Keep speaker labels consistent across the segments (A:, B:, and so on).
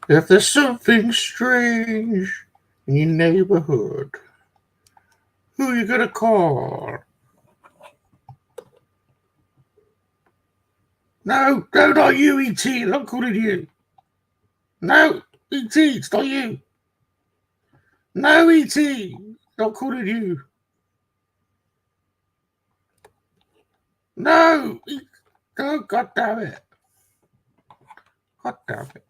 A: If there's something strange in your neighborhood, who you gonna call? No, not you, E.T. I'm not calling you. No, E.T., it's not you. No, E.T., not calling you. No, oh, God damn it. God damn it.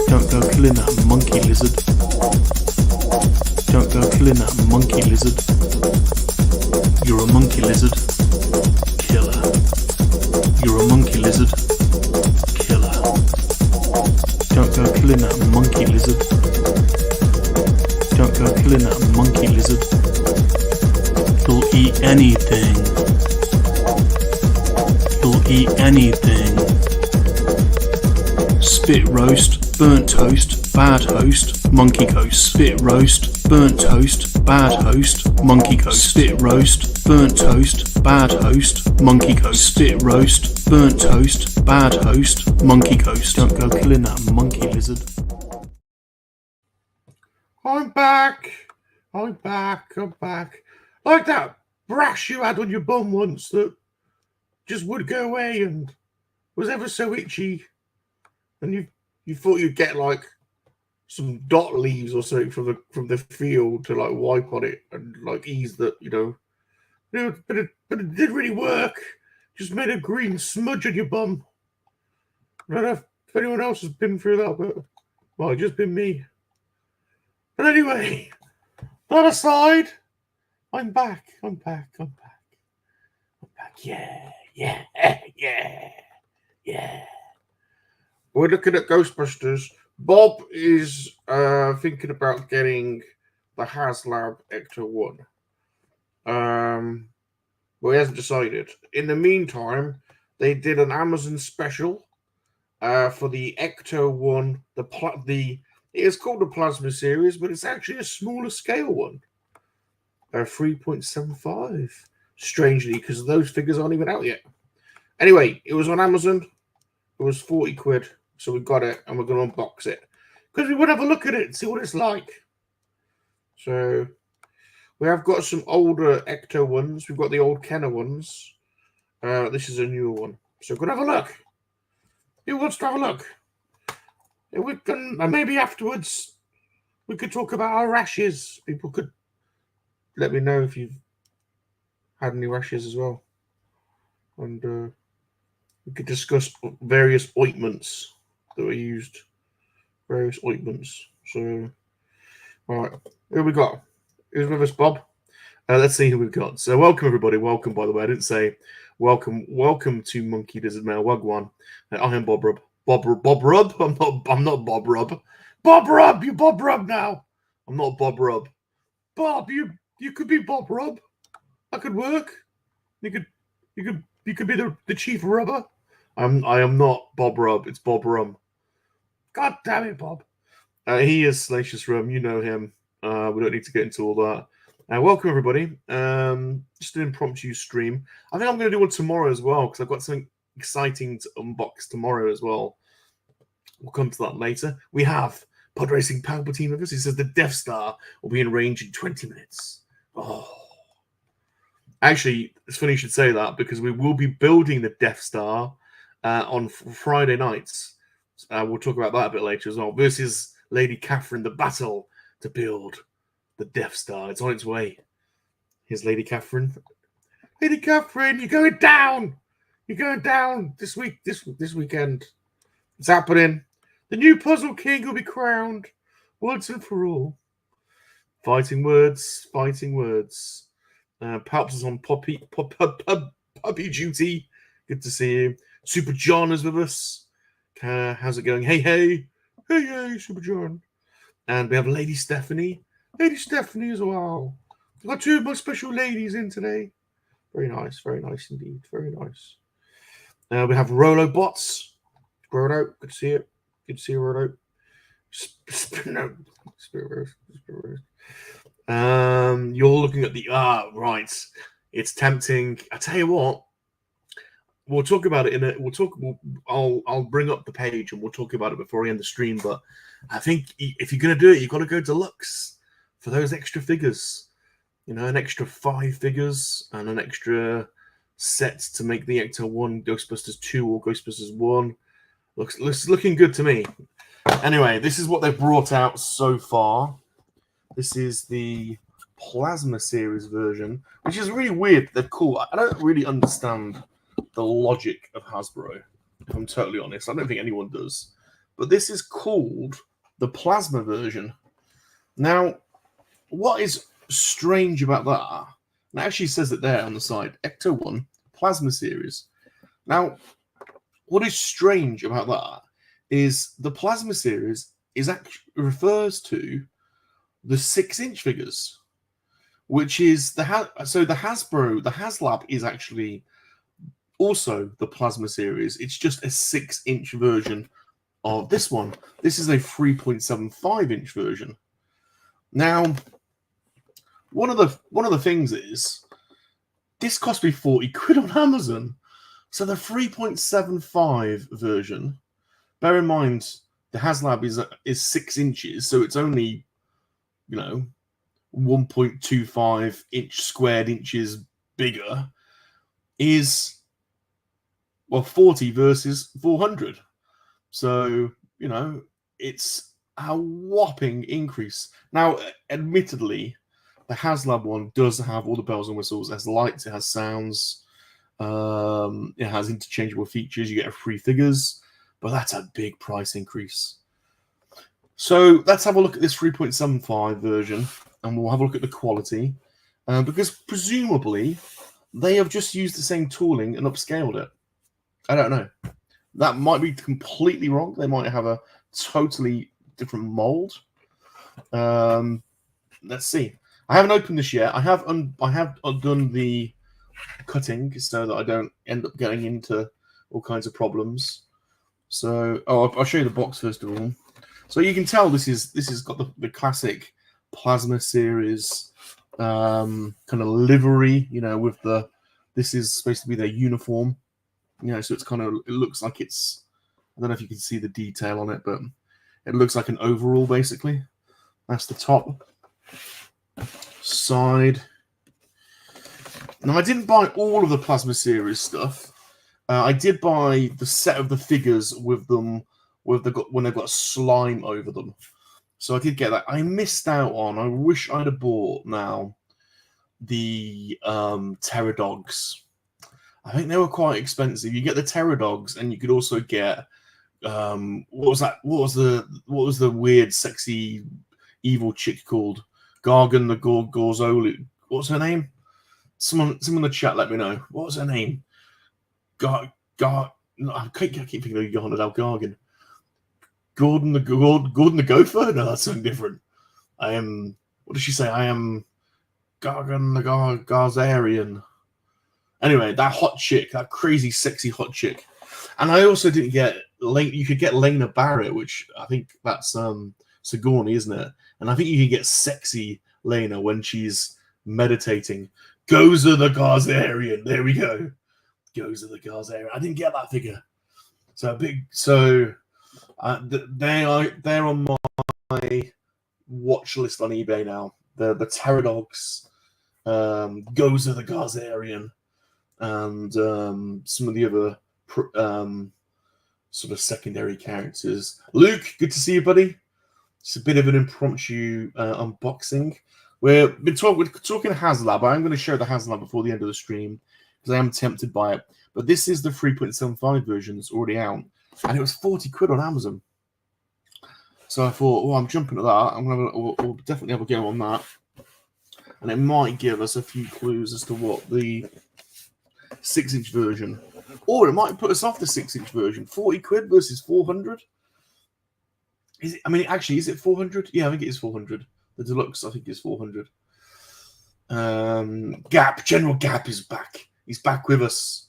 B: Don't go killing that monkey lizard. Don't go killing that monkey lizard. You're a monkey lizard. Killer. You're a monkey lizard. Killer. Don't go killing that monkey lizard. Don't go killing that monkey lizard. You'll eat anything. You'll eat anything. Spit roast, burnt toast, bad host, monkey coast. Spit roast, burnt toast, bad host, monkey coast. Spit roast, burnt toast, bad host, monkey coast. Spit roast, burnt toast, bad host, monkey coast. Don't go killing that monkey lizard.
A: I'm back. Like that brash you had on your bum once that just would go away and was ever so itchy. And you thought you'd get like some dot leaves or something from the field to like wipe on it and like ease the, but it didn't really work. Just made a green smudge on your bum. I don't know if anyone else has been through that, but well, it's just been me. But anyway, that aside, I'm back. Yeah. We're looking at Ghostbusters. Bob is thinking about getting the HasLab ECTO 1. Well, he hasn't decided. In the meantime, they did an Amazon special for the ECTO 1. It is called the Plasma series, but it's actually a smaller scale one. 3.75. Strangely, because those figures aren't even out yet. Anyway, it was on Amazon. It was 40 quid. So we got it, and we're going to unbox it. Because we would have a look at it and see what it's like. So we have got some older ECTO ones. We've got the old Kenner ones. This is a newer one. So we're going to have a look. Who wants to have a look? We can, and maybe afterwards we could talk about our rashes. People could let me know if you've had any rashes as well. And we could discuss various ointments that were used. Various ointments. So, all right. Who we got? Who's with us, Bob? Let's see who we've got. So, welcome, everybody. Welcome, by the way. I didn't say welcome. Welcome to Monkey-LiZaRD Mail. Wagwan. I am Bob Rub. Bob Rub? I'm not Bob Rub. Bob Rub! You're Bob Rub now. I'm not Bob Rub. Bob, you could be Bob Rub. That could work. You could be the chief rubber. I am not Bob Rub. It's Bob Rum. God damn it, Bob. He is Salacious Rum. You know him. We don't need to get into all that. Welcome, everybody. Just an impromptu stream. I think I'm going to do one tomorrow as well because I've got something exciting to unbox tomorrow as well. We'll come to that later. We have Pod Racing Palpatine with us. He says the Death Star will be in range in 20 minutes. Oh. Actually, it's funny you should say that because we will be building the Death Star on Friday nights. We'll talk about that a bit later as well. Versus Lady Catherine, the battle to build the Death Star. It's on its way. Here's Lady Catherine. Lady Catherine, you're going down. You're going down this week. This weekend. It's happening. The new Puzzle King will be crowned once and for all. Fighting words. Palps is on puppy duty. Good to see you. Super John is with us. How's it going? Hey, Super John. And we have Lady Stephanie. Lady Stephanie as well. We've got 2 of my special ladies in today. Very nice indeed. Very nice. We have Rolo Bots. Rolo, good to see you. Good to see you, Rolo. No, Spirit Rose. You're looking at the right. It's tempting. I tell you what. We'll talk about it in a. I'll bring up the page and we'll talk about it before I end the stream. But I think if you're gonna do it, you've got to go deluxe for those extra figures. You know, an extra 5 figures and an extra set to make the ECTO 1, Ghostbusters 2, or Ghostbusters 1. Looks looking good to me. Anyway, this is what they've brought out so far. This is the Plasma Series version, which is really weird. They're cool. I don't really understand the logic of Hasbro, if I'm totally honest. I don't think anyone does. But this is called the Plasma version. Now, what is strange about that? And it actually says it there on the side. ECTO 1 Plasma Series. Now, what is strange about that is the Plasma Series is actually refers to the 6-inch figures, which is the Hasbro, the HasLab is actually also the Plasma Series. It's just a 6-inch version of this one. This is a 3.75-inch version. Now, one of the things is this cost me 40 quid on Amazon. So the 3.75 version, bear in mind the HasLab is 6 inches, so it's only, 1.25 inch squared inches bigger, is 40 versus 400. So, it's a whopping increase. Now, admittedly, the HasLab one does have all the bells and whistles. It has lights, it has sounds, it has interchangeable features. You get free figures, but that's a big price increase. So let's have a look at this 3.75 version, and we'll have a look at the quality, because presumably they have just used the same tooling and upscaled it. I don't know. That might be completely wrong. They might have a totally different mold. Let's see. I haven't opened this yet. I have done the cutting so that I don't end up getting into all kinds of problems. So, I'll show you the box first of all. So you can tell this has got the classic Plasma Series kind of livery. With this is supposed to be their uniform. So it's it looks like it's. I don't know if you can see the detail on it, but it looks like an overall basically. That's the top. Side. Now, I didn't buy all of the Plasma Series stuff. I did buy the set of the figures with them when they've got slime over them. So I did get that. I missed out on. I wish I'd have bought now the Pteradogs. I think they were quite expensive. You get the Pteradogs, and you could also get what was that? What was the weird, sexy, evil chick called? Gargan the Gorzolu. What's her name? Someone in the chat, let me know. What was her name? No, I keep thinking of Gargan. Gordon the Gopher? No, that's something different. I am. What does she say? I am Gargan the Garzarian. Anyway, that hot chick, that crazy, sexy hot chick. And I also didn't get. You could get Lena Barrett, which I think that's Sigourney, isn't it? And I think you can get sexy Lena when she's meditating. Gozer the Garzarian. There we go. Gozer the Garzarian. I didn't get that figure. They're on my watch list on eBay now. The Pteradogs, Gozer the Garzarian, and some of the other sort of secondary characters. Luke, good to see you, buddy. It's a bit of an impromptu unboxing. We're talking HasLab. I'm going to show the HasLab before the end of the stream because I am tempted by it. But this is the 3.75 version that's already out, and it was 40 quid on Amazon. So I thought, I'm jumping at that. We'll definitely have a go on that, and it might give us a few clues as to what the 6-inch version, or it might put us off the 6-inch version. 40 quid versus 400.
C: Is it? I mean, actually, is it 400? Yeah, I think it is 400. The deluxe, I think, is 400. Gap, General Gap is back. He's back with us.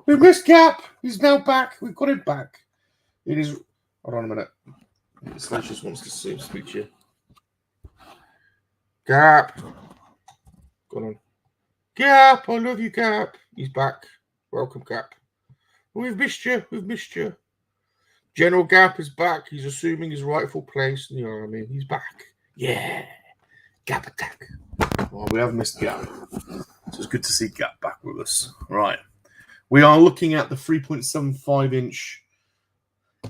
C: We missed Gap. He's now back. We've got him back. It is. Hold on a minute. Salacious wants to speak to you. Gap. Go on. Gap, I love you, Gap. He's back. Welcome, Gap. We've missed you. We've missed you. General Gap is back. He's assuming his rightful place in the army. He's back. Yeah. Gap attack. Well, we have missed Gap. So it's good to see Gap back with us. Right. We are looking at the 3.75-inch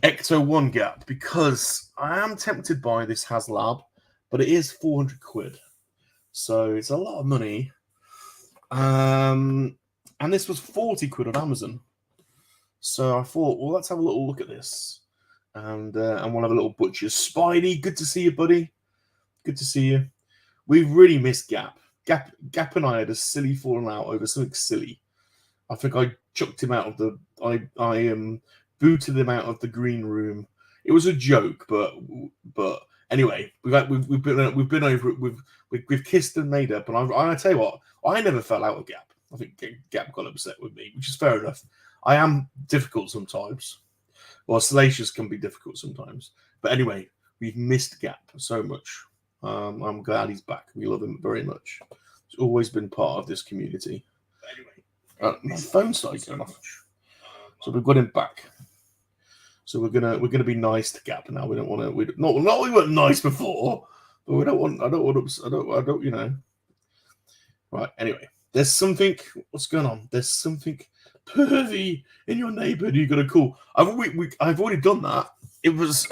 C: ECTO 1 Gap because I am tempted by this HasLab, but it is 400 quid. So it's a lot of money. And this was 40 quid on Amazon. So I thought, well, let's have a little look at this. And we'll have a little butcher's. Spidey, good to see you, buddy. Good to see you. We've really missed Gap. Gap and I had a silly falling out over something silly. I think I chucked him out of the. I booted him out of the green room. It was a joke, but anyway, we've been over it. We've kissed and made up. And I tell you what, I never fell out with Gap. I think Gap got upset with me, which is fair enough. I am difficult sometimes. Well, Salacious can be difficult sometimes. But anyway, we've missed Gap so much. I'm glad he's back. We love him very much. He's always been part of this community. Anyway, my phone started going off. So we've got him back. So we're gonna be nice to Gap now. We don't want to. We weren't nice before, but we don't want. I don't. You know. Right. Anyway, there's something. What's going on? There's something pervy in your neighborhood. You got to call. I've already done that. It was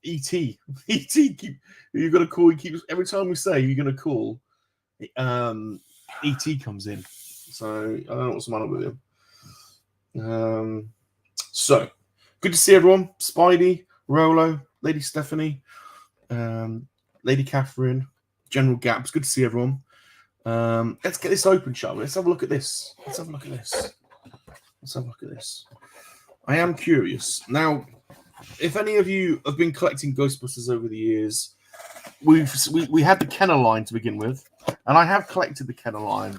C: E.T. E.T. You got to call. He keeps every time we say you're gonna call. E.T. comes in. So I don't know what's the matter with him. So good to see everyone. Spidey, Rolo, Lady Stephanie, Lady Catherine, General Gaps. Good to see everyone. Let's get this open, shall we? Let's have a look at this. Let's have a look at this. I am curious. Now, if any of you have been collecting Ghostbusters over the years, we had the Kenner line to begin with, and I have collected the Kenner line.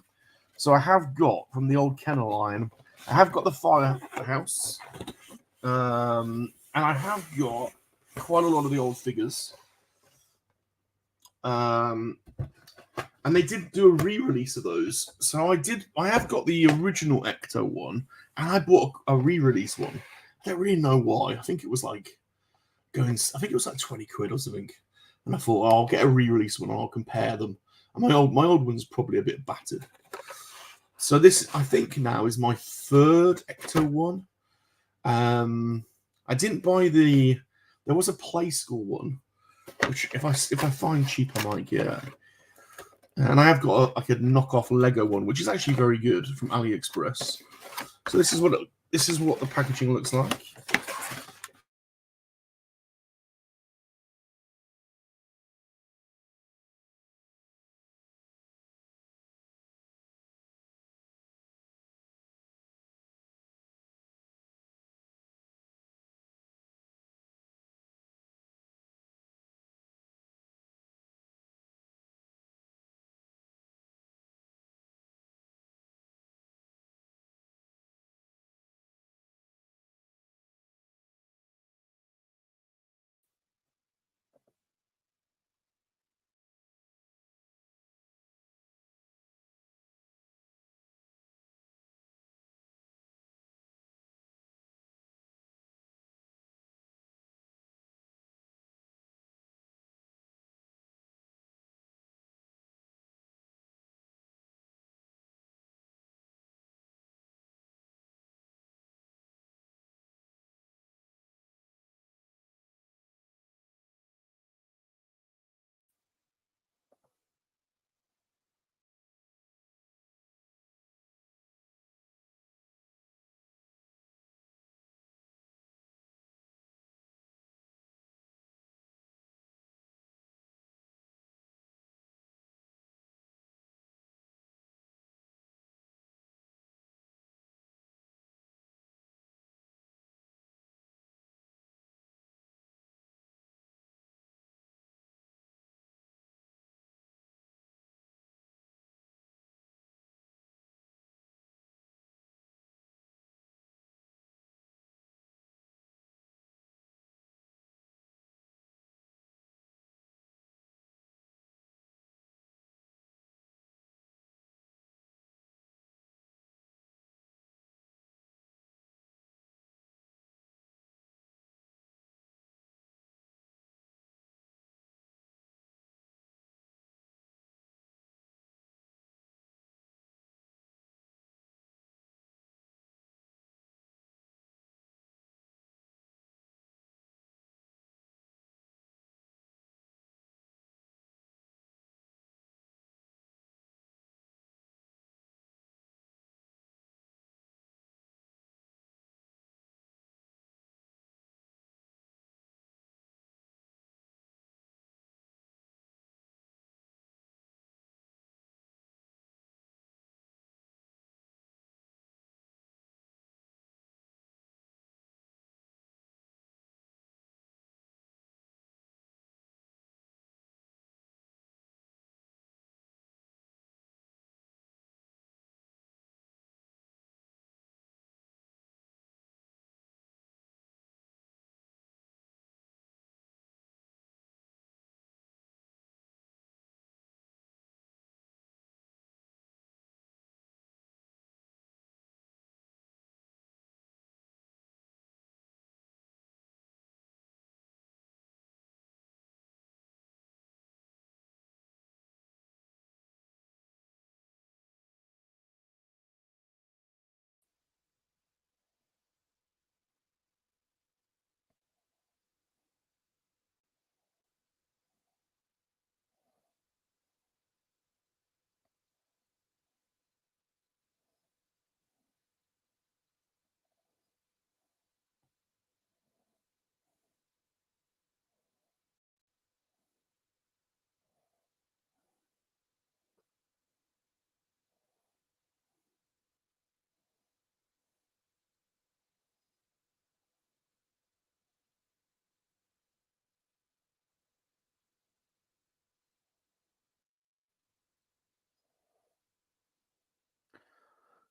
C: So I have got from the old Kenner line, I have got the Firehouse, and I have got quite a lot of the old figures. And they did do a re-release of those. So I have got the original ECTO one, and I bought a re-release one. I don't really know why. I think it was like 20 quid or something. And I thought, I'll get a re-release one and I'll compare them. And my old one's probably a bit battered. So this, I think, now is my third ECTO one. I didn't buy there was a Play School one, which if I find cheap, I might get. And I have got a knockoff Lego one, which is actually very good from AliExpress. So this is what the packaging looks like.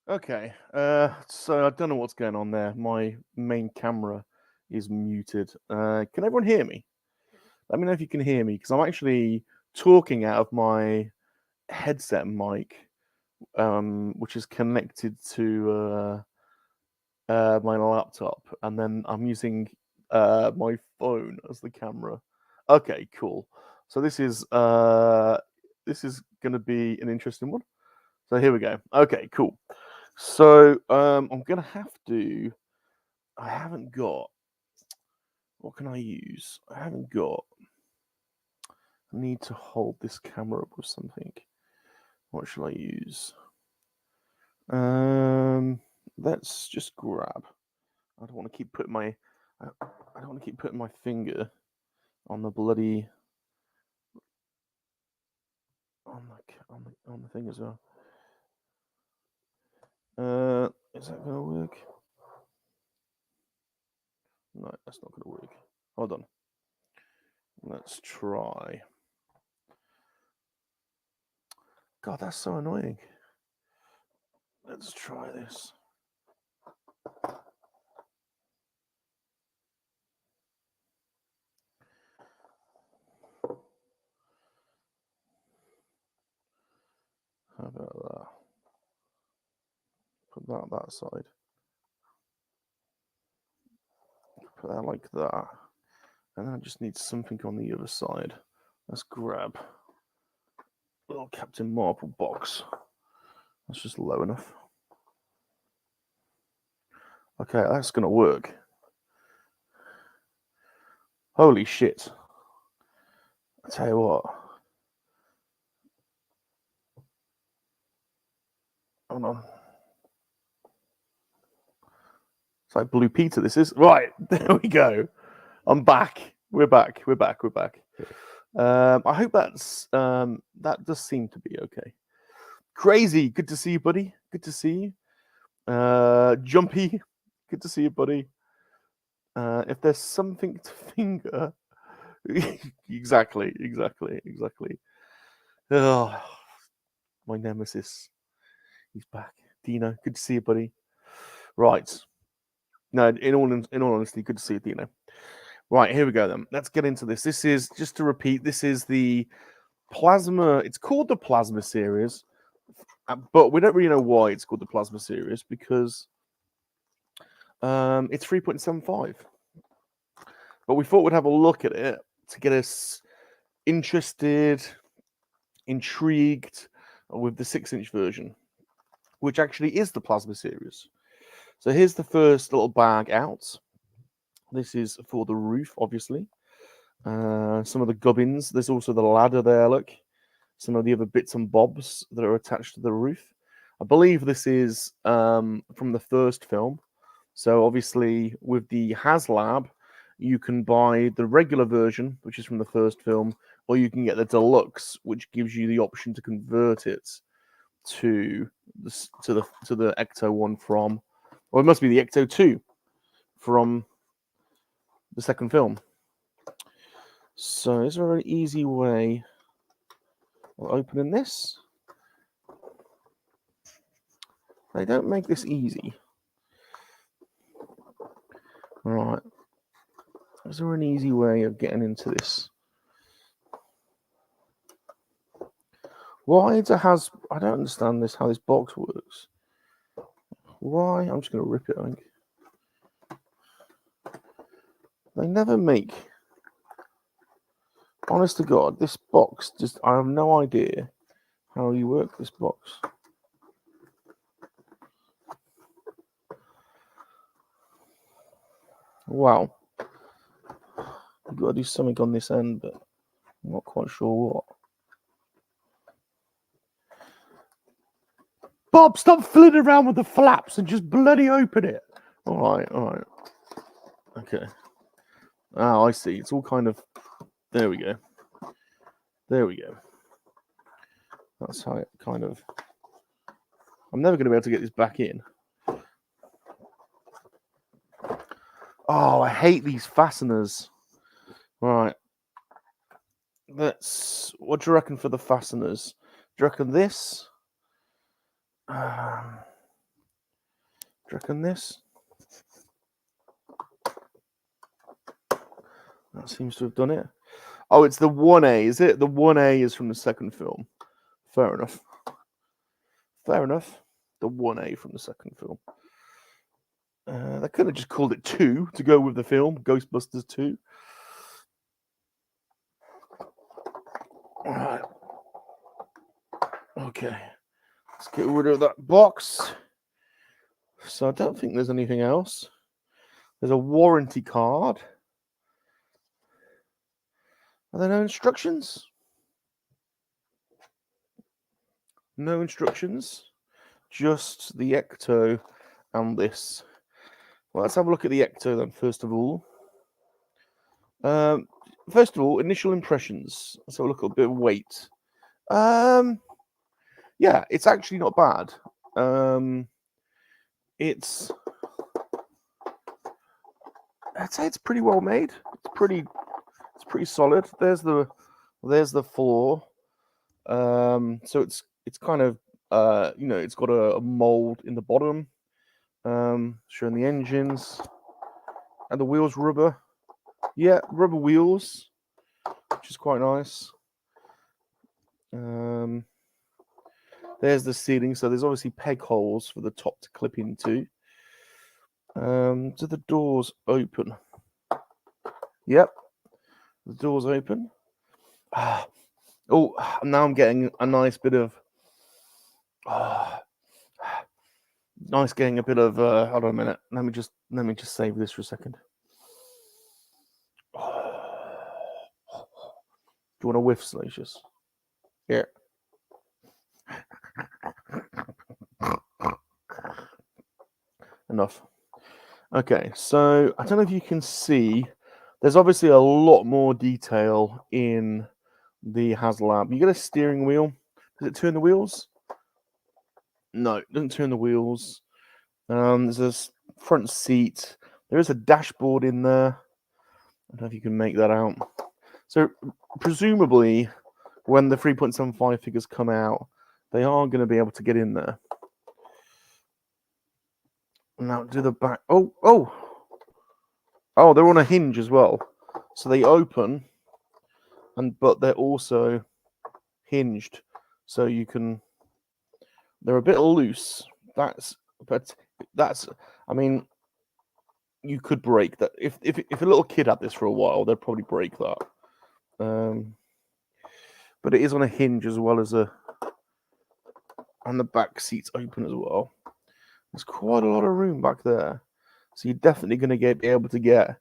B: Okay, so I don't know what's going on there. My main camera is muted. Can everyone hear me? Let me know if you can hear me, because I'm actually talking out of my headset mic, which is connected to my laptop, and then I'm using my phone as the camera. Okay, cool. So this is going to be an interesting one. So here we go. Okay, cool. So I'm gonna have to. I haven't got. What can I use? I haven't got. I need to hold this camera up with something. What shall I use? Let's just grab. I don't want to keep putting my. I don't want to keep putting my finger on the bloody. On the thing as well. Is that gonna work? No, that's not gonna work. Hold on. Let's try. God, that's so annoying. Let's try this. How about that? Put that on that side. Put that like that. And then I just need something on the other side. Let's grab a little Captain Marvel box. That's just low enough. Okay, that's gonna work. Holy shit. I tell you what. Hold on. It's like Blue Peter, this is. Right, there we go. I'm back. We're back. I hope that does seem to be okay. Crazy, good to see you, buddy. Good to see you. Jumpy, good to see you, buddy. If there's something to finger, exactly. Oh, my nemesis, he's back. Dino, good to see you, buddy. Right. No, in all honesty, good to see you, Dino. Right, here we go then. Let's get into this. This is, just to repeat, this is the Plasma. It's called the Plasma series, but we don't really know why it's called the Plasma series, because it's 3.75. But we thought we'd have a look at it to get us interested, intrigued with the 6-inch version, which actually is the Plasma series. So here's the first little bag out. This is for the roof, obviously. Some of the gubbins. There's also the ladder there, look. Some of the other bits and bobs that are attached to the roof. I believe this is from the first film. So obviously with the HasLab, you can buy the regular version, which is from the first film, or you can get the deluxe, which gives you the option to convert it to the ECTO one from, or it must be the ECTO 2 from the second film. So is there an easy way of opening this? They don't make this easy. All right. Is there an easy way of getting into this? Why I don't understand this, how this box works. Why? I'm just going to rip it, I think. They never make... Honest to God, this box, I have no idea how you work this box. Wow. You've got to do something on this end, but I'm not quite sure what. Bob, stop fiddling around with the flaps and just bloody open it. All right. Okay. Oh, I see. It's all kind of... There we go. That's how it kind of... I'm never going to be able to get this back in. Oh, I hate these fasteners. Right. What do you reckon for the fasteners? Do you reckon this?
C: you reckon this? That seems to have done it. Oh, it's the 1A, is it? The 1A is from the second film. Fair enough. Fair enough. The 1A from the second film. They could have just called it 2 to go with the film, Ghostbusters 2. All right. Okay. Let's get rid of that box. So I don't think there's anything else. There's a warranty card. Are there no instructions? No instructions. Just the ECTO and this. Well, let's have a look at the ECTO then, first of all. First of all, initial impressions. Let's have a look at a bit of weight. Yeah, it's actually not bad. I'd say it's pretty well made. It's pretty solid. There's the floor. So it's kind of it's got a mold in the bottom, showing the engines, and the wheels rubber. Yeah, rubber wheels, which is quite nice. There's the ceiling, so there's obviously peg holes for the top to clip into. Do the doors open? Yep, the doors open. Oh, now I'm getting a nice bit of. Getting a bit of. Hold on a minute. Let me just save this for a second. Do you want a whiff, Salacious? Yeah. Enough. Okay, so I don't know if you can see. There's obviously a lot more detail in the HasLab. You get a steering wheel. Does it turn the wheels? No, it doesn't turn the wheels. There's a front seat. There is a dashboard in there. I don't know if you can make that out. So presumably, when the 3.75 figures come out, they are going to be able to get in there. Now do the back. Oh, they're on a hinge as well. So they open, but they're also hinged, so you can. They're a bit loose. I mean, you could break that. If a little kid had this for a while, they'd probably break that. But it is on a hinge as well as and the back seats open as well. There's quite a lot of room back there, so you're definitely going to be able to get.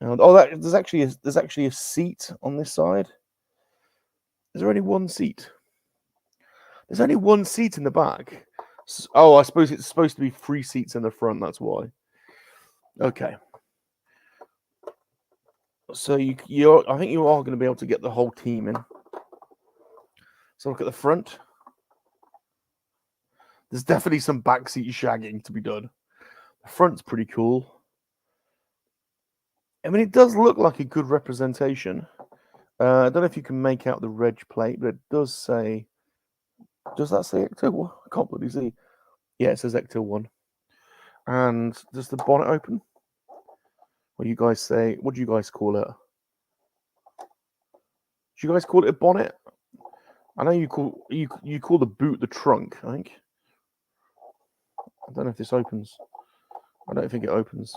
C: There's actually a seat on this side. Is there only one seat? There's only one seat in the back. Oh, I suppose it's supposed to be 3 seats in the front. That's why. Okay. So I think you are going to be able to get the whole team in. So look at the front. There's definitely some backseat shagging to be done. The front's pretty cool. I mean, it does look like a good representation. I don't know if you can make out the reg plate, but it does say. Does that say ECTO? I can't bloody see. Yeah, it says ECTO 1. And does the bonnet open? What do you guys say? What do you guys call it? Do you guys call it a bonnet? I know you call the boot the trunk, I think. I don't know if this opens. I don't think it opens.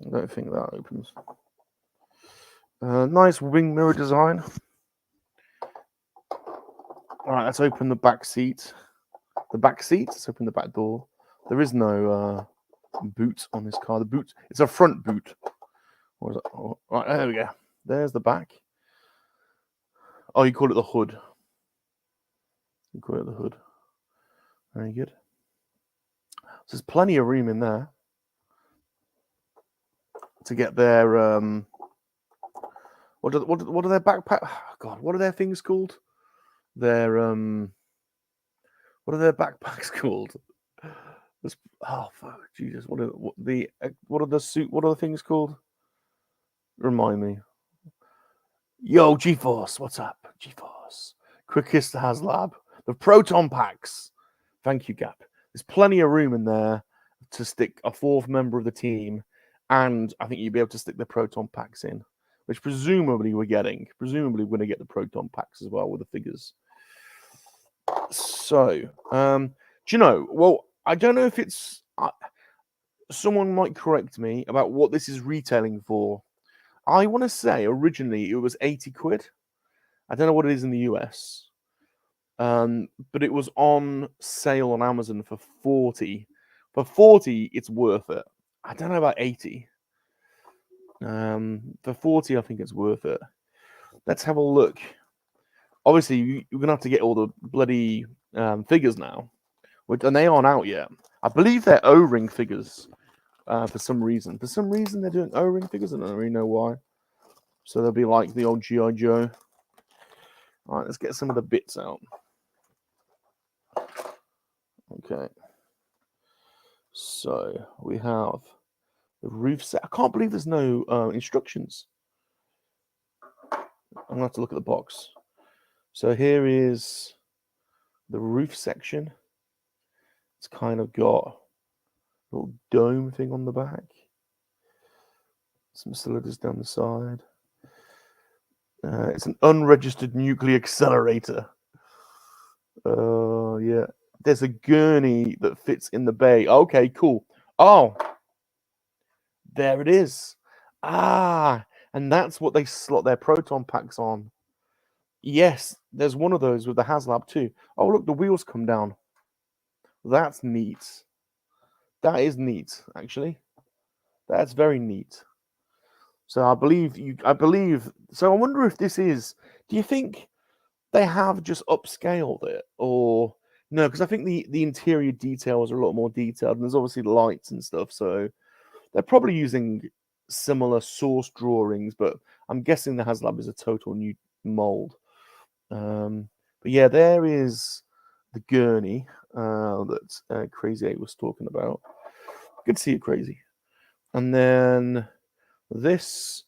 C: I don't think that opens. Nice wing mirror design. All right, let's open the back seat. The back seat. Let's open the back door. There is no boot on this car. The boot. It's a front boot. What is it? Oh, right, there we go. There's the back. Oh, you call it the hood. You call it the hood. Very good. So there's plenty of room in there to get their what are their backpack? Oh, God, what are their things called? Their what are their backpacks called? Oh fuck, Jesus! What are the things called? Remind me. Yo, GeForce, what's up? GeForce, quickest HasLab. The proton packs. Thank you, Gap.
D: there's plenty of room in there to stick a fourth member of the team, and I think you'd be able to stick the proton packs in, which presumably we're getting. Presumably we're going to get the proton packs as well with the figures. So, do you know? Well, I don't know if it's. Someone might correct me about what this is retailing for. I want to say originally it was 80 quid. I don't know what it is in the US. But it was on sale on Amazon for 40. For 40, it's worth it. I don't know about 80. For 40, I think it's worth it. Let's have a look. Obviously, you're going to have to get all the bloody figures now. And they aren't out yet. I believe they're O-ring figures for some reason. For some reason, they're doing O-ring figures. I don't really know why. So they'll be like the old G.I. Joe. All right, let's get some of the bits out. Okay. So we have the roof set. I can't believe there's no instructions. I'm going to have to look at the box. So here is the roof section. It's kind of got a little dome thing on the back. Some cylinders down the side. It's an unregistered nuclear accelerator. Yeah. There's a gurney that fits in the bay. Okay, cool. Oh, there it is. Ah, and that's what they slot their proton packs on. Yes, there's one of those with the HasLab too. Oh, look, the wheels come down. That's neat. That is neat, actually. That's very neat. So I believe. So I wonder if this is. Do you think they have just upscaled it, or no? Because I think the interior details are a lot more detailed, and there's obviously the lights and stuff. So they're probably using similar source drawings, but I'm guessing the HasLab is a total new mold. But yeah, there is the gurney that Crazy 8 was talking about. Good to see you, Crazy. And then this,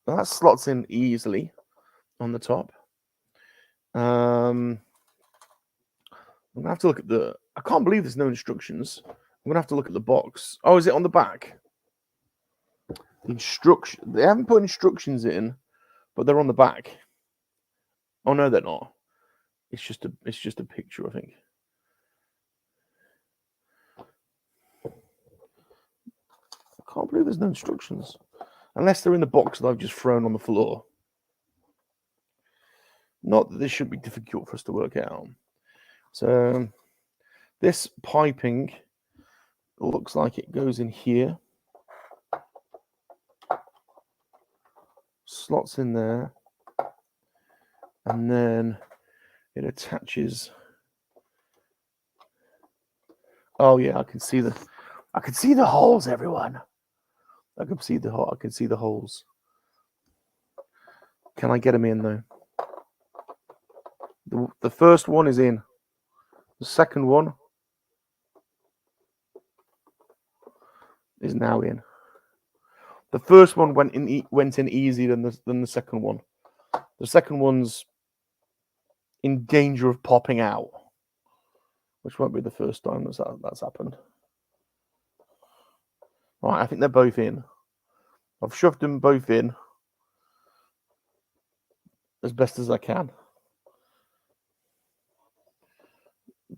D: that slots in easily on the top. I'm gonna have to look at the. I can't believe there's no instructions. I'm gonna have to look at the box. Oh, is it on the back? The instruction. They haven't put instructions in, but they're on the back. Oh no, they're not. It's just a picture, I think. I can't believe there's no instructions. Unless they're in the box that I've just thrown on the floor. Not that this should be difficult for us to work out. So this piping looks like it goes in here. Slots in there. And then it attaches. Oh yeah, I can see the holes, everyone. I can see the holes. Can I get them in though? The first one is in. The second one is now in. The first one went in easier than the second one. The second one's in danger of popping out, which won't be the first time that's happened. Right, I think they're both in. I've shoved them both in as best as I can.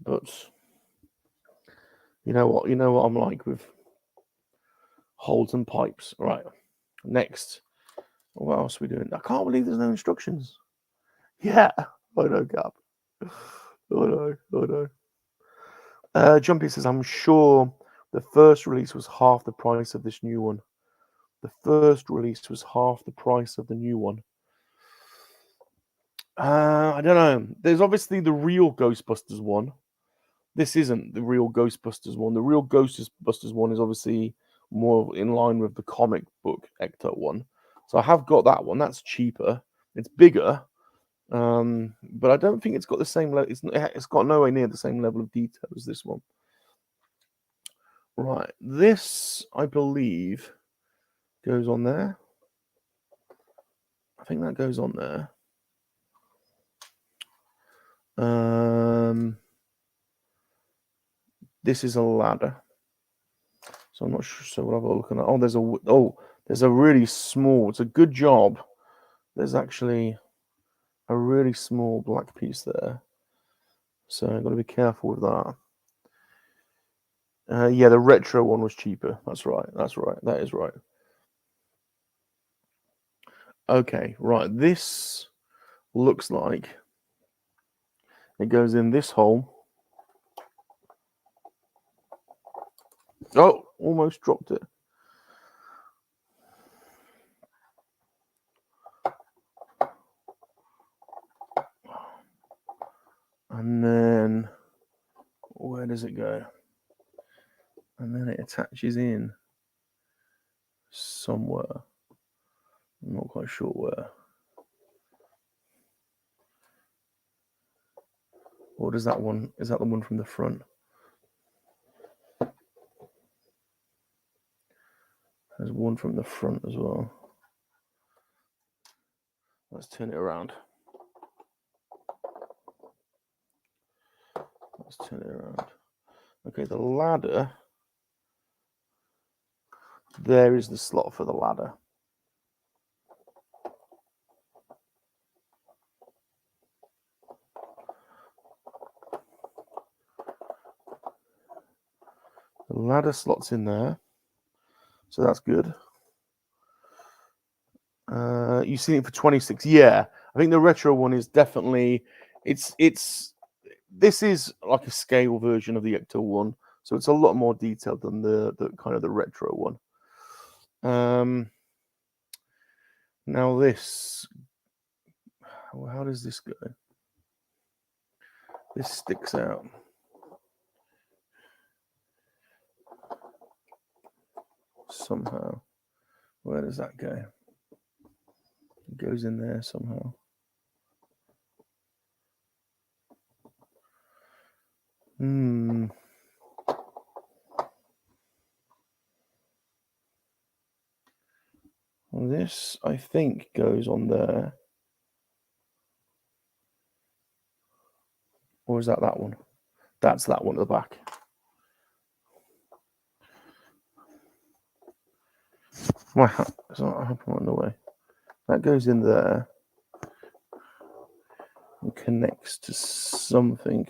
D: But you know what I'm like with holes and pipes. Right. Next. What else are we doing? I can't believe there's no instructions. Yeah. Oh no, Gab. Oh no. Jumpy says, I'm sure the first release was half the price of this new one. The first release was half the price of the new one. I don't know. There's obviously the real Ghostbusters one. This isn't the real Ghostbusters one. The real Ghostbusters one is obviously more in line with the comic book ECTO one. So I have got that one. That's cheaper. It's bigger. But I don't think it's got the same level. It's got nowhere near the same level of detail as this one. Right. This, I believe, goes on there. I think that goes on there. This is a ladder. So I'm not sure. So we'll have a look at that. There's a really small. It's a good job. There's actually a really small black piece there. So I've got to be careful with that. Yeah, the retro one was cheaper. That's right. That's right. That is right. Okay, right. This looks like it goes in this hole. Oh, almost dropped it. And then where does it go? And then it attaches in somewhere. I'm not quite sure where. Or does that one, is that the one from the front? There's one from the front as well. Let's turn it around. Let's turn it around. Okay, the ladder. There is the slot for the ladder. The ladder slots in there. So that's good. You've seen it for 26. Yeah, I think the retro one is definitely this is like a scale version of the ECTO one, so it's a lot more detailed than the kind of the retro one. Now this, how does this go? This sticks out. Somehow. Where does that go? It goes in there somehow. Well, this, I think, goes on there. Or is that one? That's that one at the back. My hat is not happening on the way. That goes in there and connects to something.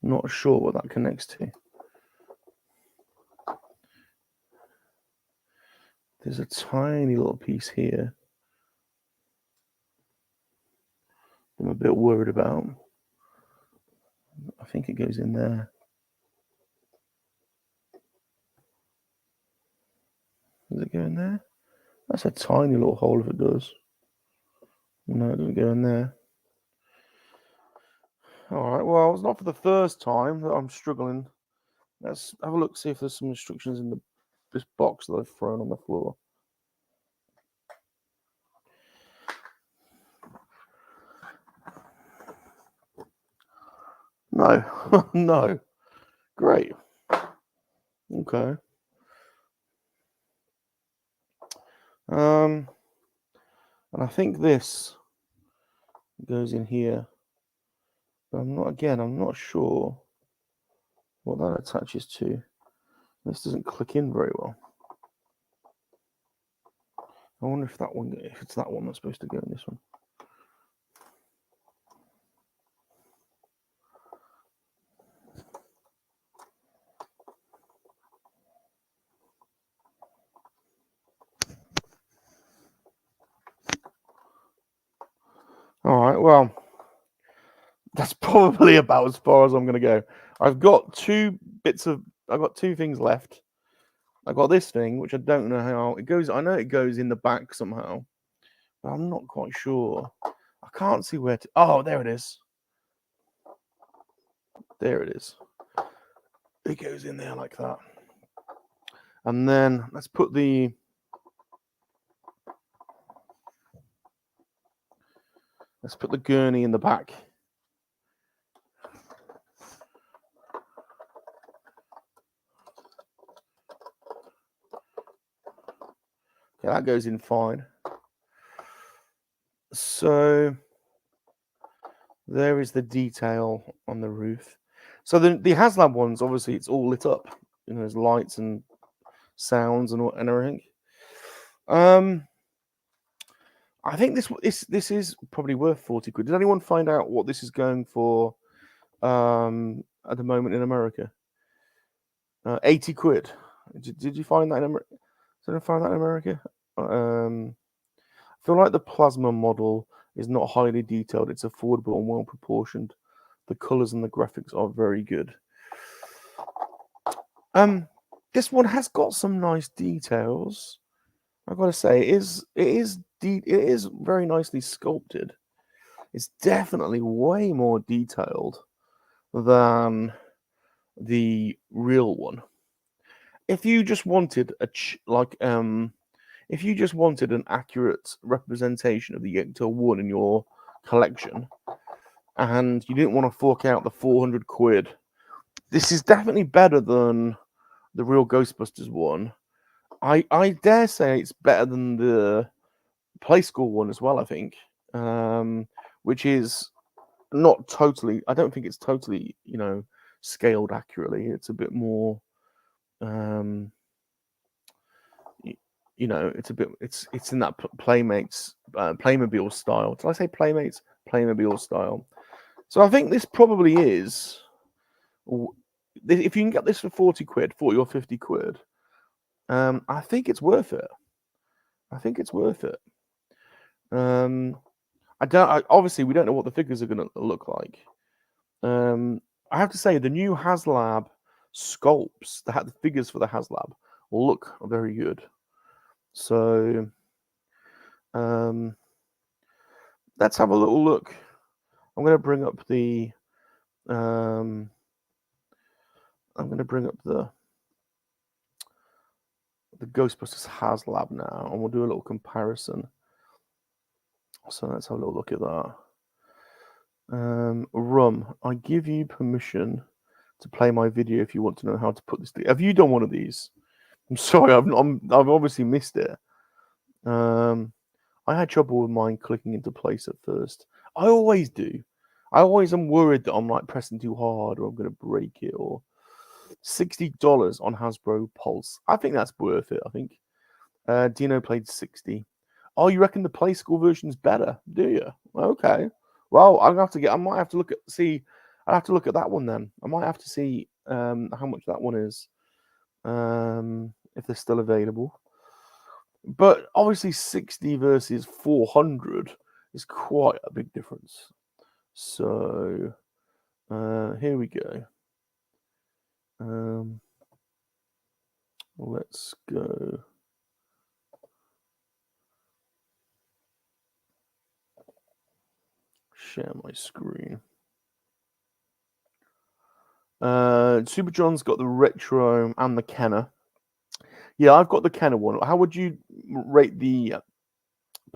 D: Not sure what that connects to. There's a tiny little piece here I'm a bit worried about. I think it goes in there. Does it go in there? That's a tiny little hole if it does. No, it doesn't go in there. All right, well, it's not for the first time that I'm struggling. Let's have a look, see if there's some instructions in this box that I've thrown on the floor. No, no. Great. Okay. And I think this goes in here. But I'm not sure what that attaches to. This doesn't click in very well. I wonder if it's that one that's supposed to go in this one. All right, well, that's probably about as far as I'm going to go. I've got two things left. I've got this thing, which I don't know how it goes. I know it goes in the back somehow, but I'm not quite sure. I can't see where to. Oh, there it is. There it is. It goes in there like that. And then let's put the gurney in the back. Yeah, that goes in fine. So there is the detail on the roof. So the HasLab ones, obviously, it's all lit up. You know, there's lights and sounds and everything. I think this is probably worth 40 quid. Did anyone find out what this is going for at the moment in America? 80 quid. Did you find that in America? Did I find that in America? I feel like the plasma model is not highly detailed. It's affordable and well proportioned. The colors and the graphics are very good. This one has got some nice details. I've got to say, it is very nicely sculpted. It's definitely way more detailed than the real one. If you just wanted if you just wanted an accurate representation of the ECTO 1 in your collection, and you didn't want to fork out the 400 quid, this is definitely better than the real Ghostbusters one. I dare say it's better than the Play School one as well, I think, which is not totally, I don't think it's totally, scaled accurately. It's a bit more, it's in that Playmates, Playmobil style. Did I say Playmates? Playmobil style. So I think this probably is, if you can get this for 40 quid, 40 or 50 quid, I think it's worth it. Obviously, we don't know what the figures are going to look like. I have to say, the new HasLab sculpts, the figures for the HasLab, will look very good. So, let's have a little look. I'm going to bring up the Ghostbusters HasLab now, and we'll do a little comparison. So let's have a little look at that. Rum, I give you permission to play my video if you want to know how to put this together. Have you done one of these? I'm sorry, I've obviously missed it. I had trouble with mine clicking into place at first. I always do. I always am worried that I'm like pressing too hard or I'm going to break it. Or $60 on Hasbro Pulse. I think that's worth it. I think Dino played 60. Oh, you reckon the Play School version's better? Do you? Okay. Well, I might have to look at that one then. I might have to see how much that one is, if they're still available. But obviously 60 versus 400 is quite a big difference. So here we go. Let's go. Share my screen. Super John's got the Retro and the Kenner. Yeah, I've got the Kenner one. How would you rate the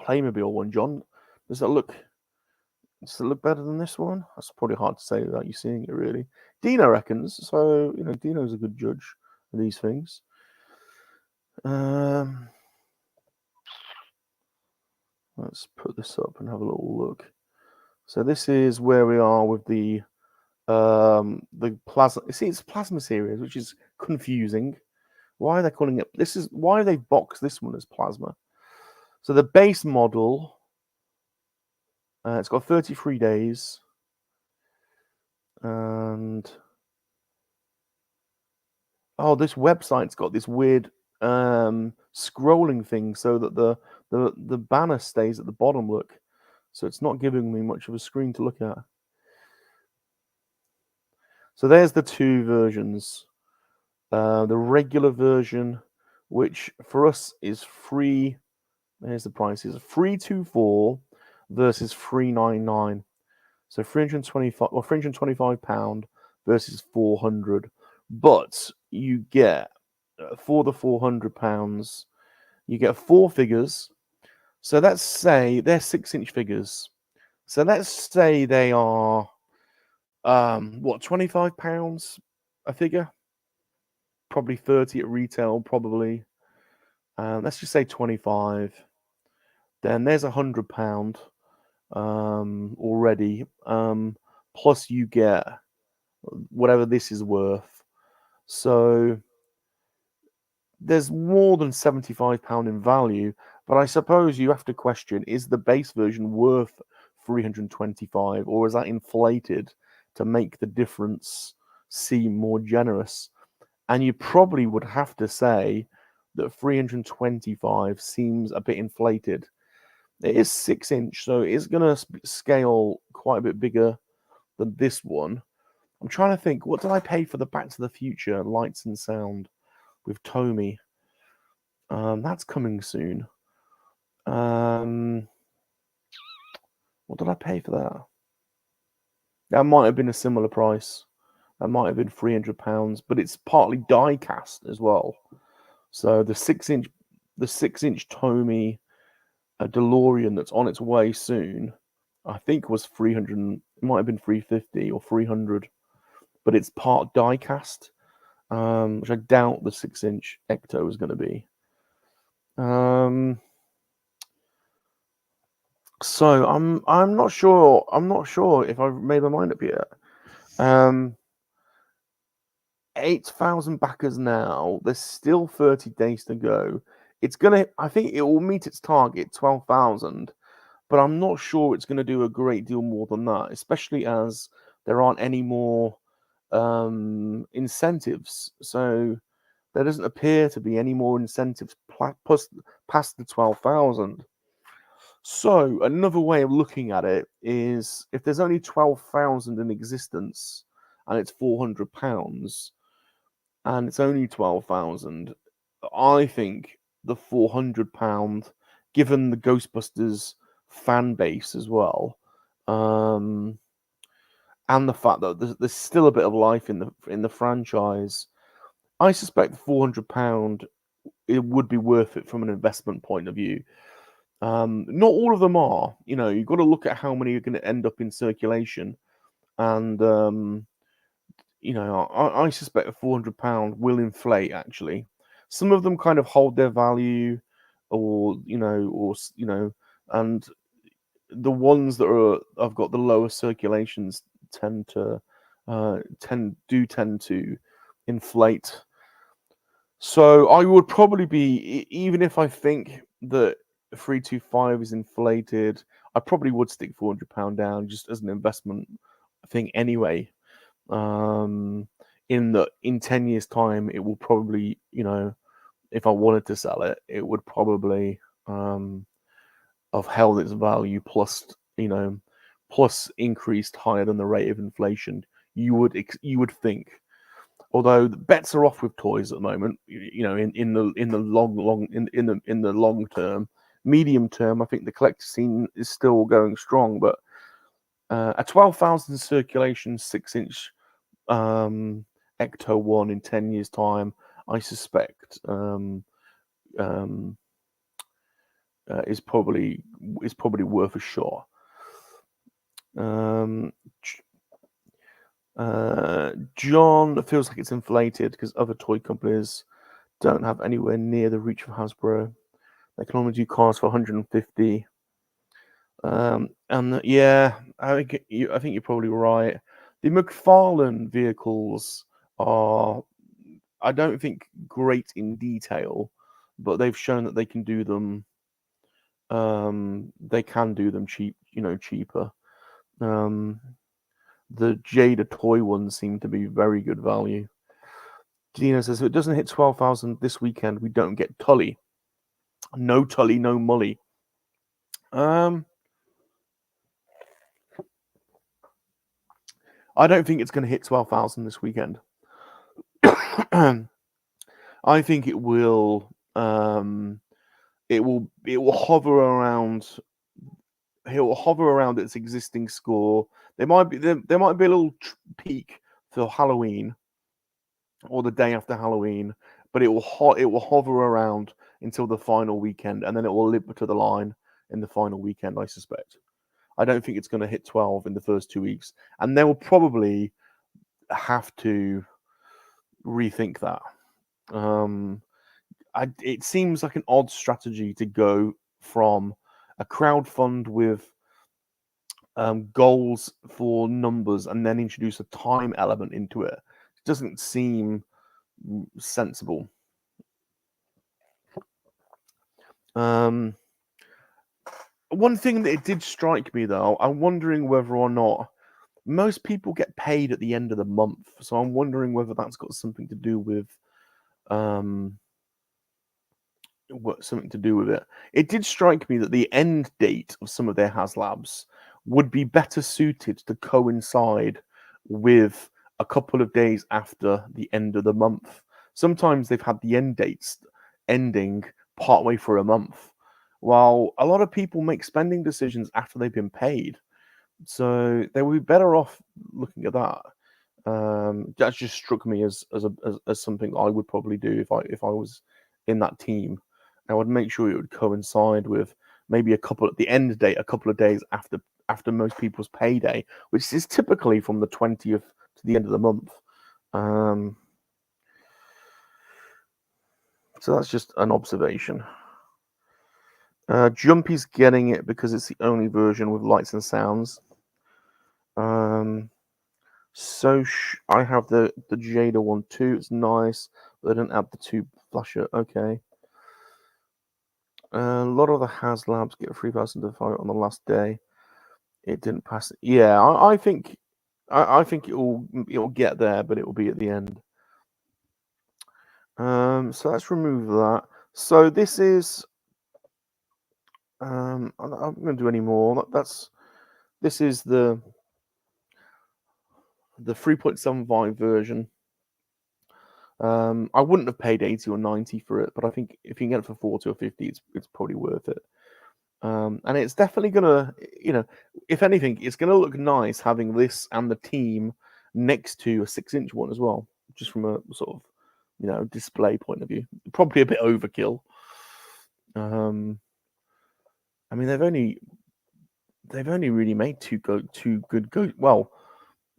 D: Playmobil one, John? Does it look better than this one? That's probably hard to say without you seeing it, really. Dino reckons. So, Dino's a good judge of these things. Let's put this up and have a little look. So this is where we are with the plasma. See, it's plasma series, which is confusing. Why are they calling it? Why they boxed this one as plasma? So the base model, it's got 33 days, and this website's got this weird scrolling thing so that the banner stays at the bottom. Look, so it's not giving me much of a screen to look at. So there's the two versions. The regular version, which for us is free. There's the prices: £324 versus £399. So £325 versus £400. But you get for the £400, you get 4 figures. So let's say they're 6-inch figures. So let's say they are £25 a figure? Probably 30 at retail, probably. Let's just say 25. Then there's £100 already. Plus you get whatever this is worth. So there's more than £75 in value. But I suppose you have to question, is the base version worth 325, or is that inflated to make the difference seem more generous? And you probably would have to say that 325 seems a bit inflated. It is 6-inch, so it's going to scale quite a bit bigger than this one. I'm trying to think, what did I pay for the Back to the Future lights and sound with Tomy? That's coming soon. What did I pay for that? That might have been a similar price. That might have been £300, but it's partly die cast as well. So the 6-inch Tomy DeLorean that's on its way soon, I think was 300. It might have been 350 or 300, but it's part die cast, which I doubt the 6-inch ECTO is going to be. So I'm not sure. I'm not sure if I've made my mind up yet. 8,000 backers now. There's still 30 days to go. I think it will meet its target, 12,000, but I'm not sure it's going to do a great deal more than that, especially as there aren't any more incentives. So there doesn't appear to be any more incentives past the 12,000. So another way of looking at it is, if there's only 12,000 in existence and it's £400 and it's only 12,000, I think the £400, given the Ghostbusters fan base as well, and the fact that there's still a bit of life in the franchise, I suspect £400 it would be worth it from an investment point of view. Not all of them are. You've got to look at how many are going to end up in circulation, and I suspect £400 will inflate. Actually, some of them kind of hold their value, and the ones that have got the lower circulations tend to inflate. So I would probably be, even if I think that 325 is inflated, I probably would stick £400 down just as an investment thing anyway. In 10 years' time, it will probably, if I wanted to sell it, it would probably have held its value plus increased higher than the rate of inflation. You would think. Although the bets are off with toys at the moment, in the long term, medium term, I think the collector scene is still going strong. But a 12,000 circulation 6-inch ECTO 1 in 10 years' time, I suspect is probably worth a shot. John feels like it's inflated because other toy companies don't have anywhere near the reach of Hasbro. They can only do cars for 150. Yeah, I think you're probably right. The McFarlane vehicles are, I don't think, great in detail, but they've shown that they can do them. They can do them cheaper. The Jada toy ones seem to be very good value. Dino says, if it doesn't hit 12,000 this weekend, we don't get Tully. No Tully, no Mully. I don't think it's going to hit 12,000 this weekend. I think it will. It will hover around. It will hover around its existing score. There might be a little peak for Halloween or the day after Halloween, but it will hover around until the final weekend, and then it will limp to the line in the final weekend, I suspect. I don't think it's going to hit 12 in the first 2 weeks, and they will probably have to rethink that. it seems like an odd strategy to go from a crowdfund with goals for numbers and then introduce a time element into it. It doesn't seem sensible. One thing that it did strike me, though, I'm wondering whether or not most people get paid at the end of the month. So I'm wondering whether that's got something to do with it. It did strike me that the end date of some of their HasLabs would be better suited to coincide with a couple of days after the end of the month. Sometimes they've had the end dates ending partway through a month, while a lot of people make spending decisions after they've been paid. So they would be better off looking at that. That just struck me as something I would probably do if I was in that team. I would make sure it would coincide with maybe a couple of days after most people's payday, which is typically from the 20th to the end of the month. So that's just an observation. Jumpy's getting it because it's the only version with lights and sounds. So I have the Jada one too. It's nice, but I don't have the 2 flasher. Okay. A lot of the HasLabs get a free pass into the fight on the last day. It didn't pass. Yeah, I think it'll get there, but it will be at the end. So let's remove that. So this is I'm not going to do any more. This is the 3.75 version. I wouldn't have paid 80 or 90 for it, but I think if you can get it for 40 or 50, it's probably worth it. And it's definitely gonna, if anything, it's gonna look nice having this and the team next to a 6-inch one as well, just from a sort of, display point of view. Probably a bit overkill. I mean, they've only really made two good Ghost. Well,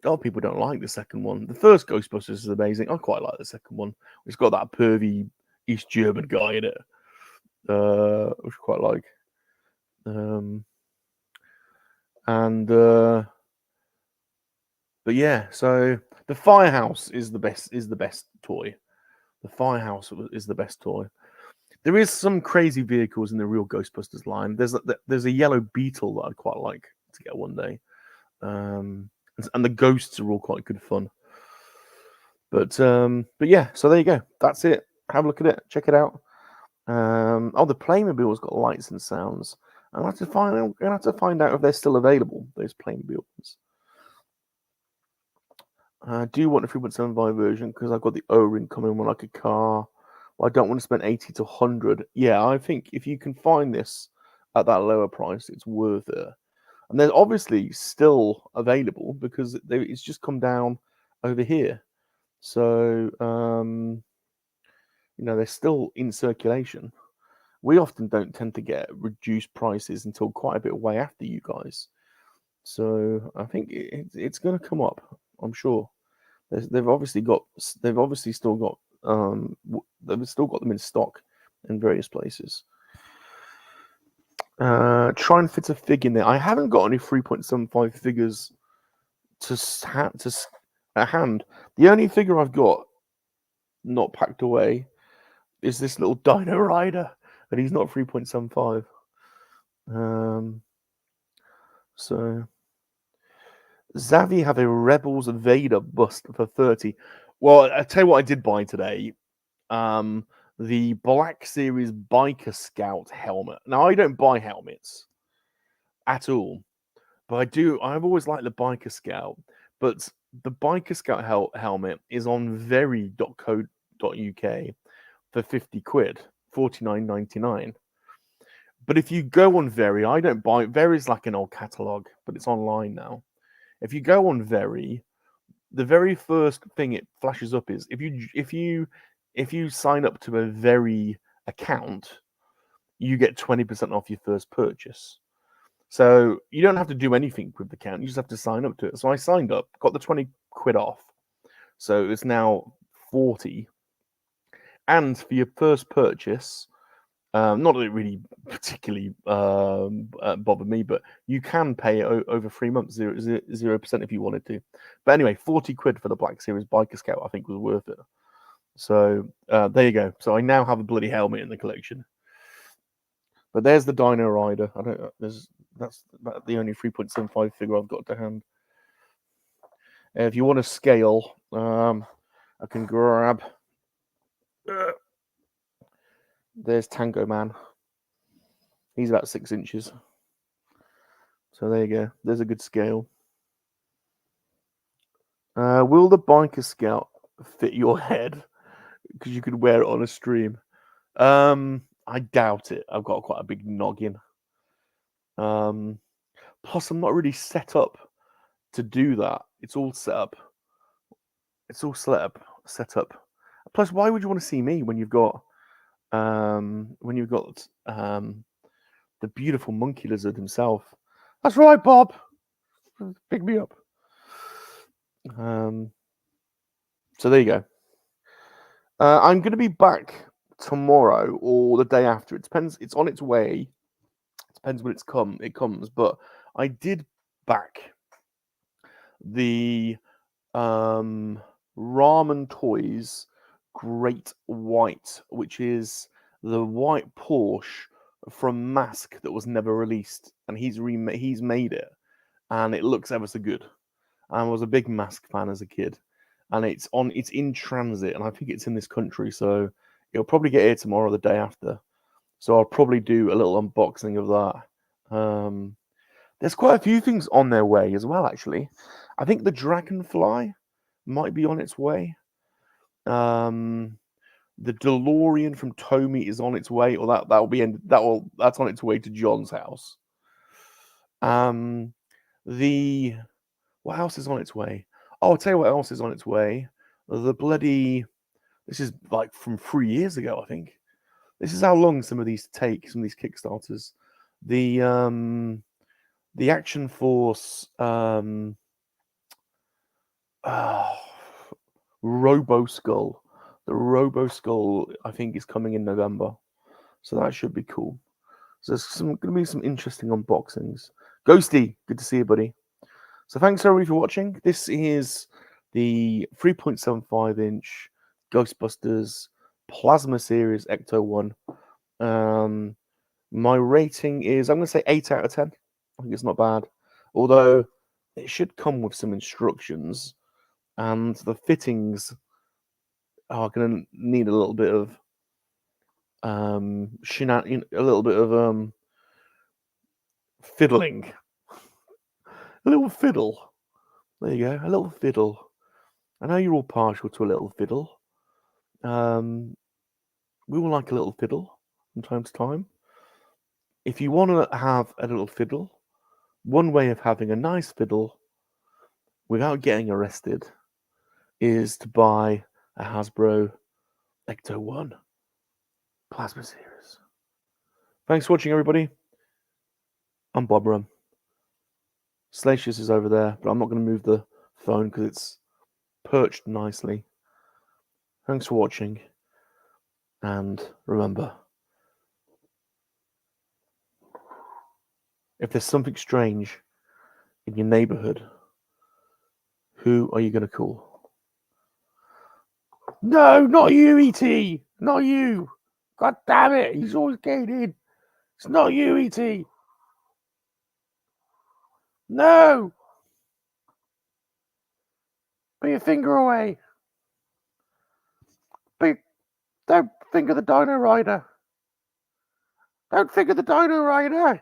D: a lot of people don't like the second one. The first Ghostbusters is amazing. I quite like the second one. It's got that pervy East German guy in it, which I quite like. But yeah, so the Firehouse is the best toy. The Firehouse is the best toy. There is some crazy vehicles in the real Ghostbusters line. There's a yellow Beetle that I'd quite like to get one day. And the ghosts are all quite good fun. But yeah, so there you go. That's it. Have a look at it. Check it out. The Playmobil's got lights and sounds. I'm gonna have to find out if they're still available. Those Playmobiles. I do want a 3.75 version because I've got the O-ring coming with like a car. Well, I don't want to spend 80 to 100. Yeah, I think if you can find this at that lower price, it's worth it. And they're obviously still available because it's just come down over here. So, they're still in circulation. We often don't tend to get reduced prices until quite a bit way after you guys. So I think it's going to come up. I'm sure. They've obviously still got them in stock in various places. Try and fit a fig in there. I haven't got any 3.75 figures at hand. The only figure I've got not packed away is this little Dino Rider, and he's not 3.75. So Zavi have a Rebels Vader bust for 30. Well, I tell you what I did buy today. The Black Series Biker Scout helmet. Now, I don't buy helmets at all, but I've always liked the Biker Scout. But the Biker Scout helmet is on very.co.uk for 50 quid, 49.99. But if you go on Very, I don't buy it. Very's like an old catalogue, but it's online now. If you go on Very, the very first thing it flashes up is if you sign up to a Very account, you get 20% off your first purchase. So you don't have to do anything with the account. You just have to sign up to it. So I signed up, got the 20 quid off. So it's now 40. And for your first purchase, not that it really particularly bothered me, but you can pay over 3 months, 0% if you wanted to. But anyway, 40 quid for the Black Series Biker Scout, I think was worth it. So there you go. So I now have a bloody helmet in the collection. But there's the Dino Rider. That's about the only 3.75 figure I've got to hand. If you want to scale, I can grab. There's Tango Man. He's about 6 inches. So there you go. There's a good scale. Will the Biker Scout fit your head? Because you could wear it on a stream. I doubt it. I've got quite a big noggin. Plus, I'm not really set up to do that. It's all set up. It's all set up. Plus, why would you want to see me when you've got the beautiful MoNKey-LiZaRD himself? That's right, Bob. Pick me up. So there you go. I'm going to be back tomorrow or the day after. It depends. It's on its way. It depends when it comes. But I did back the Ramen Toys Great White, which is the white Porsche from Mask that was never released, and he's made it, and it looks ever so good. I was a big Mask fan as a kid, and it's in transit, and I think it's in this country, so it'll probably get here tomorrow or the day after. So I'll probably do a little unboxing of that. There's quite a few things on their way as well, actually. I think the Dragonfly might be on its way. The DeLorean from Tomy is on its way, or that's on its way to John's house. What else is on its way? Oh, I'll tell you what else is on its way. This is like from 3 years ago, I think. This is how long some of these take, some of these Kickstarters. The Action Force Robo Skull. The Robo Skull, I think, is coming in November. So that should be cool. So there's going to be some interesting unboxings. Ghosty, good to see you, buddy. So thanks everybody for watching. This is the 3.75-inch GHOSTBUSTERS Plasma Series ECTO 1. My rating is, I'm going to say 8 out of 10. I think it's not bad. Although it should come with some instructions, and the fittings are going to need a little bit of a little bit of fiddling. A little fiddle. There you go, a little fiddle. I know you're all partial to a little fiddle. We all like a little fiddle from time to time. If you want to have a little fiddle, one way of having a nice fiddle without getting arrested is to buy a Hasbro ECTO 1 Plasma Series. Thanks for watching, everybody. I'm Bob Rum. Salacious is over there, but I'm not going to move the phone because it's perched nicely. Thanks for watching, and remember, if there's something strange in your neighborhood, who are you going to call? No, not you, E.T. Not you. God damn it. He's always getting in. It's not you, E.T. No. Put your finger away. Don't finger the Dino Rider. Don't finger the Dino Rider.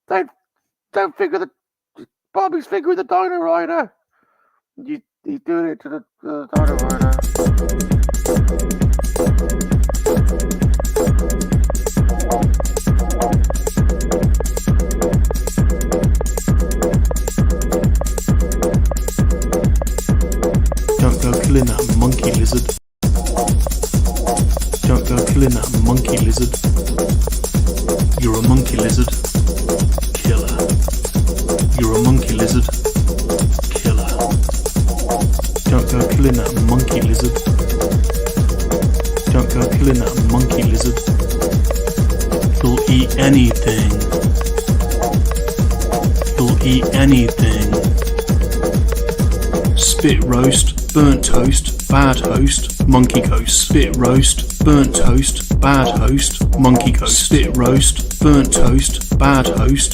D: Don't finger the... Bobby's fingering the Dino Rider. He's doing it to the Dino Rider.
B: Don't go killing that MoNKey-LiZaRD. Don't go killing that MoNKey-LiZaRD. You're a MoNKey-LiZaRD killer. You're a MoNKey-LiZaRD killer. Don't go killing that MoNKey-LiZaRD. Don't go eat anything. Spit roast, burnt toast, bad host, monkey coast. Spit roast, burnt toast, bad host, monkey coast. Spit roast, burnt toast, bad host,